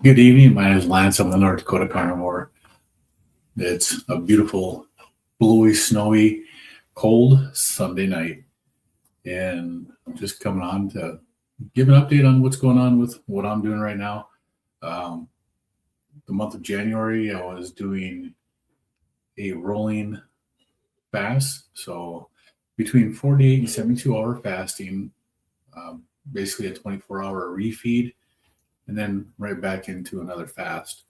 Good evening. My name is Lance. I'm the North Dakota Carnivore. It's a beautiful, bluey, snowy, cold Sunday night. And I'm just coming on to give an update on what's going on with what I'm doing right now. The month of January, I was doing a rolling fast. So between 48 and 72-hour fasting, basically a 24-hour refeed, and then right back into another fast.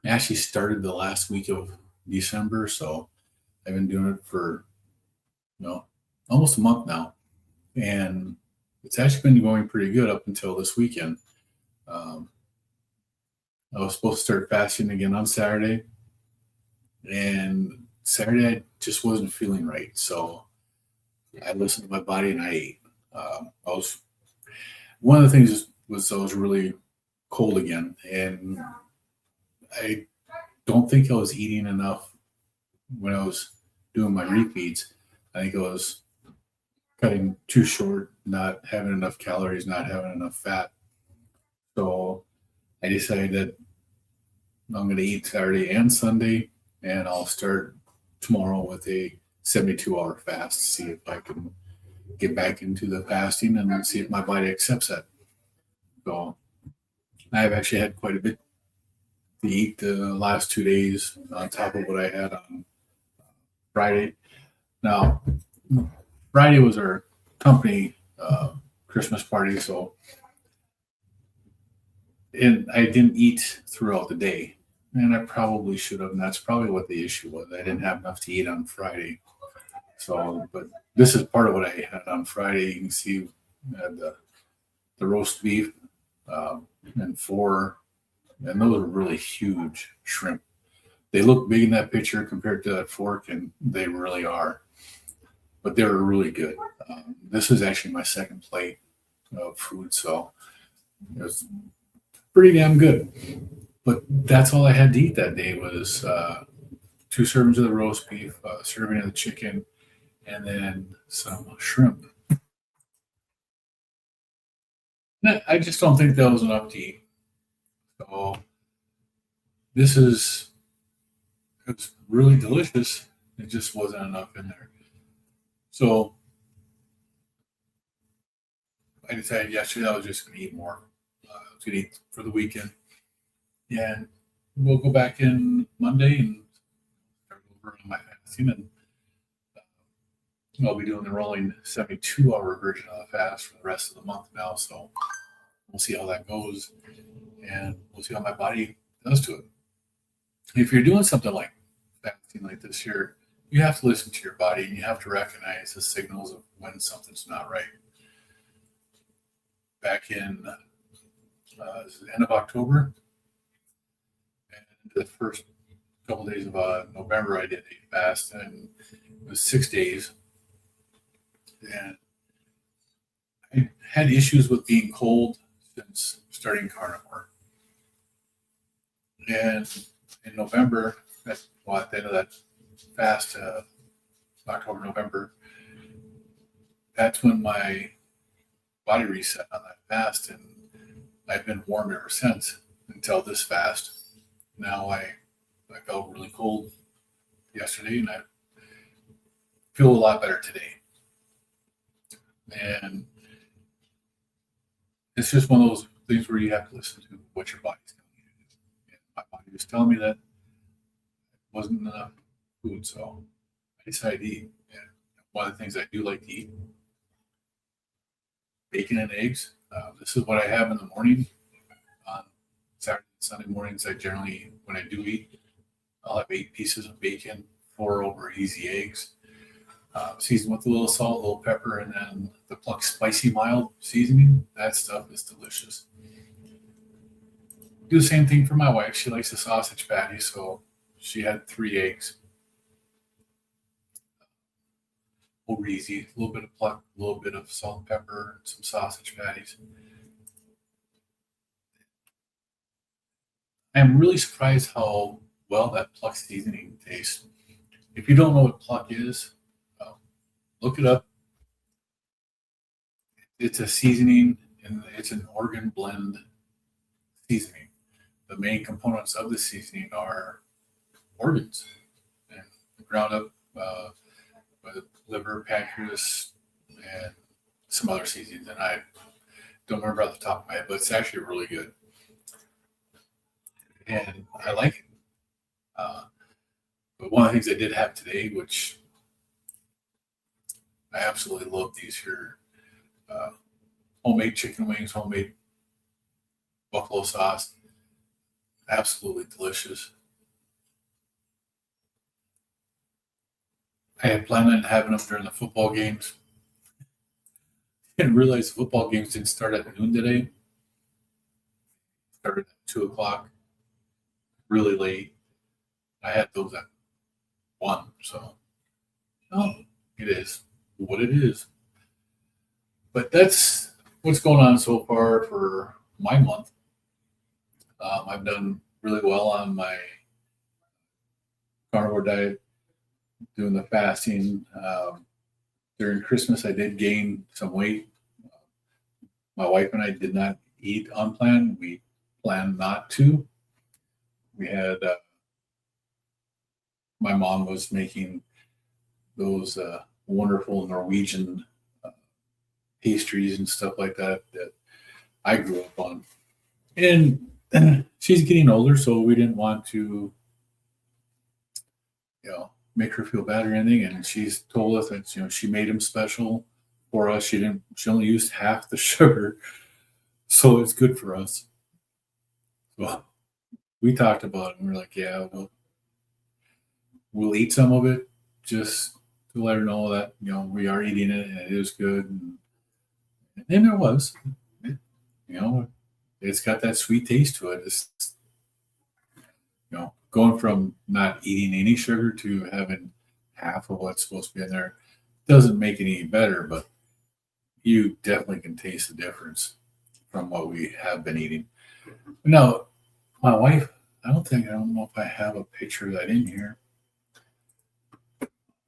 I actually started the last week of December, so I've been doing it for almost a month now, and it's actually been going pretty good up until this weekend. I was supposed to start fasting again on Saturday, and Saturday I just wasn't feeling right, so I listened to my body and I ate. One of the things was I was really cold again, and I don't think I was eating enough when I was doing my refeeds. I think I was cutting too short, not having enough calories, not having enough fat. So I decided that I'm going to eat Saturday and Sunday, and I'll start tomorrow with a 72-hour fast to see if I can get back into the fasting and then see if my body accepts that. So I've actually had quite a bit to eat the last 2 days on top of what I had on Friday. Now, Friday was our company Christmas party, and I didn't eat throughout the day, and I probably should have, and that's probably what the issue was. I didn't have enough to eat on Friday. So, but this is part of what I had on Friday. You can see I had the roast beef and those are really huge shrimp. They look big in that picture compared to that fork, and they really are. But they were really good. This is actually my second plate of food, so it was pretty damn good. But that's all I had to eat that day was 2 servings of the roast beef, a serving of the chicken, and then some shrimp. I just don't think that was enough to eat. So it's really delicious. It just wasn't enough in there. So I decided yesterday I was just going to eat more. I was going to eat for the weekend. And we'll go back in Monday and start over on my fasting. And I'll be doing the rolling 72-hour version of the fast for the rest of the month now. So we'll see how that goes. And we'll see how my body does to it. If you're doing something like fasting like this here, you have to listen to your body and you have to recognize the signals of when something's not right. Back in the end of October and the first couple days of November, I did a fast, and it was 6 days. And I had issues with being cold since starting carnivore. And in November, at the end of that fast, October, November, that's when my body reset on that fast, and I've been warm ever since until this fast. Now I felt really cold yesterday, and I feel a lot better today. And it's just one of those things where you have to listen to what your body's telling you to do. And my body was telling me that it wasn't enough food, so I decided to eat. And one of the things I do like to eat, bacon and eggs. This is what I have in the morning. On Saturday and Sunday mornings, I generally, when I do eat, I'll have 8 pieces of bacon, 4 over easy eggs, seasoned with a little salt, a little pepper, and then the Pluck Spicy Mild seasoning. That stuff is delicious. Do the same thing for my wife. She likes a sausage patty, so she had 3 eggs. Over easy, a little bit of Pluck, a little bit of salt and pepper, some sausage patties. I'm really surprised how well that Pluck seasoning tastes. If you don't know what Pluck is, look it up. It's a seasoning. and it's an organ blend seasoning. The main components of the seasoning are organs and ground up with liver, pancreas, and some other seasonings. And I don't remember off the top of my head, but it's actually really good. And I like it. But one of the things I did have today, which I absolutely love, these here homemade chicken wings, homemade buffalo sauce. Absolutely delicious. I had planned on having them during the football games. Didn't realize the football games didn't start at noon today. Started at 2 o'clock, really late. I had those at 1, so it is what it is. But that's what's going on so far for my month. I've done really well on my carnivore diet, doing the fasting. During Christmas, I did gain some weight. My wife and I did not eat on plan. We planned not to. We had, my mom was making those wonderful Norwegian pastries and stuff like that I grew up on. And she's getting older, so we didn't want to, make her feel bad or anything. And she's told us that, she made them special for us. She only used half the sugar, so it's good for us. Well, we talked about it and we're like, yeah, we'll eat some of it just to let her know that, we are eating it and it is good. And there was, it's got that sweet taste to it. It's, going from not eating any sugar to having half of what's supposed to be in there doesn't make it any better, but you definitely can taste the difference from what we have been eating. Now, my wife, I don't know if I have a picture of that in here.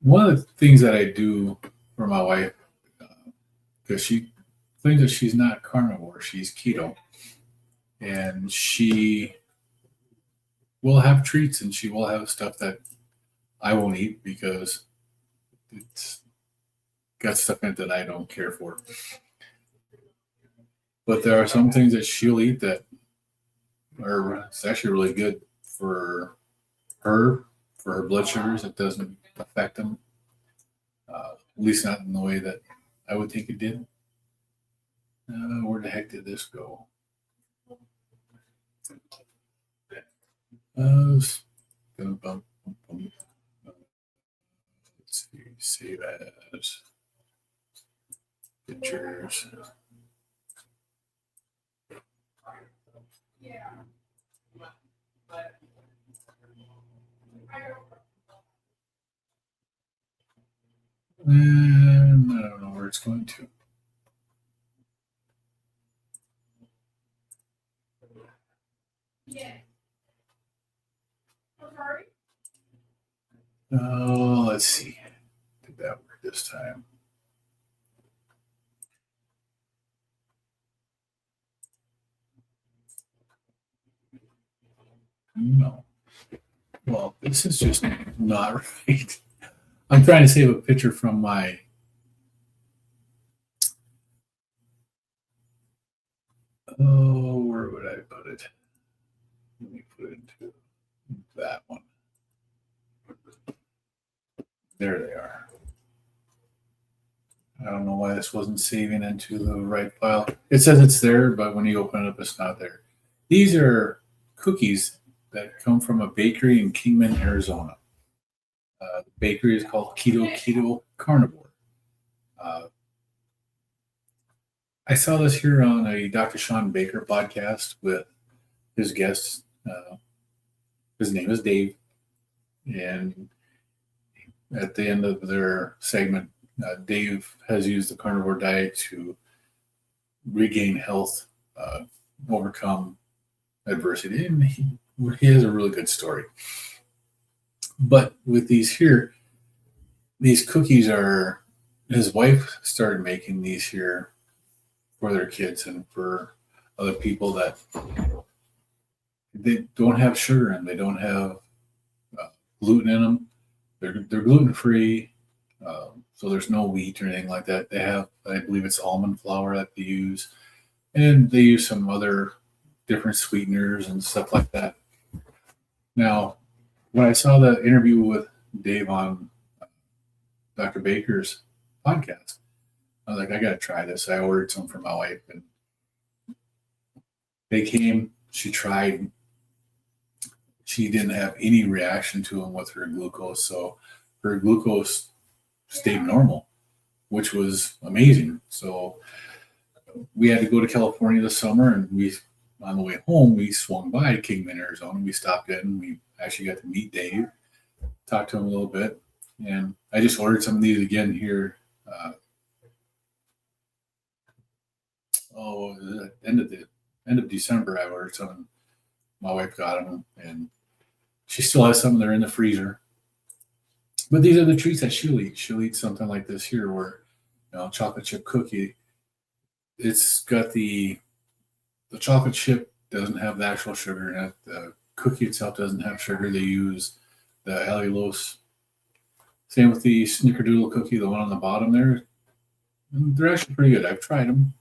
One of the things that I do for my wife, because she claims that she's not carnivore, she's keto, and she will have treats and she will have stuff that I won't eat because it's got stuff in it that I don't care for. But there are some things that she'll eat that are it's actually really good for her blood sugars. It doesn't affect them, at least not in the way that I would think it did. Where the heck did this go? Let's see, save as pictures. And I don't know where it's going to. Oh, let's see. Did that work this time? No. Well, this is just not right. I'm trying to save a picture from my where would I put it? Let me put it into that one. There they are. I don't know why this wasn't saving into the right file. It says it's there, but when you open it up, it's not there. These are cookies that come from a bakery in Kingman, Arizona. The bakery is called Keto Carnivore. I saw this here on a Dr. Sean Baker podcast with his guest. His name is Dave. And at the end of their segment, Dave has used the carnivore diet to regain health, overcome adversity. And he has a really good story. But with these here, these cookies his wife started making these here for their kids and for other people that they don't have sugar and they don't have gluten in them. They're gluten free, so there's no wheat or anything like that. They have, I believe it's almond flour that they use, and they use some other different sweeteners and stuff like that. Now, when I saw the interview with Dave on Dr. Baker's podcast, I was like, I got to try this. I ordered some for my wife, and they came. She tried. She didn't have any reaction to them with her glucose, so her glucose stayed normal, which was amazing. So we had to go to California this summer, and on the way home, we swung by Kingman, Arizona. We stopped in, and we actually got to meet Dave, talk to him a little bit, and I just ordered some of these again here. End of December, I ordered some. My wife got them, and she still has some. They're in the freezer. But these are the treats that she'll eat. She'll eat something like this here, where chocolate chip cookie. It's got the chocolate chip doesn't have the actual sugar in it. The cookie itself doesn't have sugar. They use the allulose. Same with the snickerdoodle cookie, the one on the bottom there. And they're actually pretty good. I've tried them.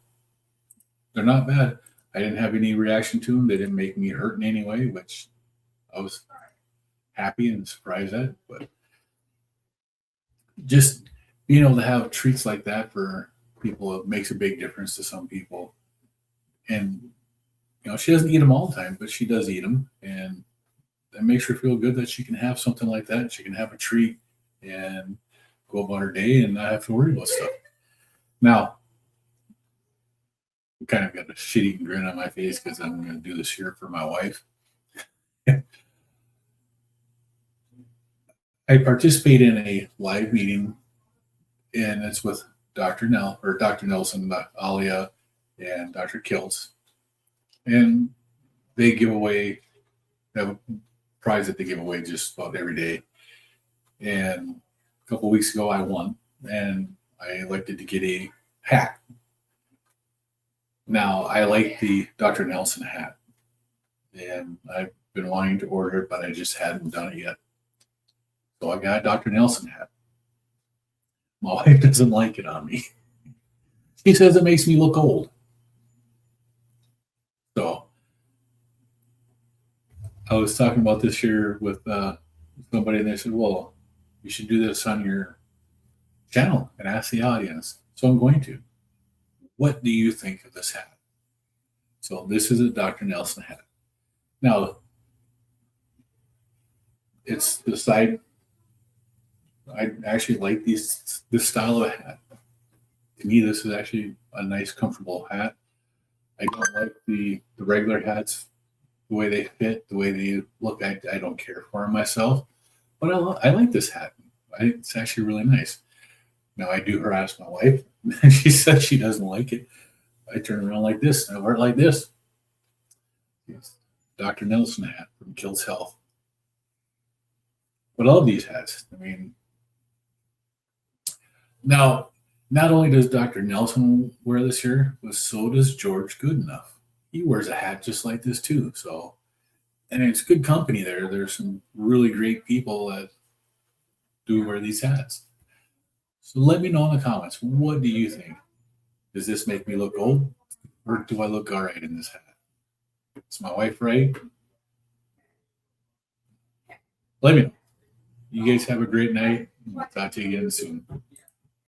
They're not bad. I didn't have any reaction to them. They didn't make me hurt in any way, which I was happy and surprised at. But just being able to have treats like that for people, it makes a big difference to some people. And she doesn't eat them all the time, but she does eat them, and that makes her feel good that she can have something like that. She can have a treat and go about her day and not have to worry about stuff. Now, I kind of got a shitty grin on my face because I'm going to do this here for my wife. I participate in a live meeting, and it's with Dr. Nelson, Alia, and Dr. Kiltz. And they give away, have a prize that they give away just about every day. And a couple of weeks ago, I won, and I elected to get a hat. Now, I like the Dr. Nelson hat, and I've been wanting to order it, but I just hadn't done it yet. So I got a Dr. Nelson hat. My wife doesn't like it on me. She says it makes me look old. So I was talking about this here with somebody, and they said, well, you should do this on your channel and ask the audience. So I'm going to. What do you think of this hat? So this is a Dr. Nelson hat. Now, it's the side. I actually like this style of a hat. To me, this is actually a nice, comfortable hat. I don't like the regular hats, the way they fit, the way they look. I don't care for them myself, but I like this hat. It's actually really nice. Now, I do harass my wife. She says she doesn't like it. I turn around like this, and I wear it like this. It's Dr. Nelson hat from Kiltz Health. But all of these hats, I mean, now, not only does Dr. Nelson wear this here, but so does George Goodenough. He wears a hat just like this too. So, and it's good company there. There's some really great people that do wear these hats. So let me know in the comments, what do you think? Does this make me look old, or do I look all right in this hat? Is my wife right? Let me know. You guys have a great night. We'll talk to you again soon.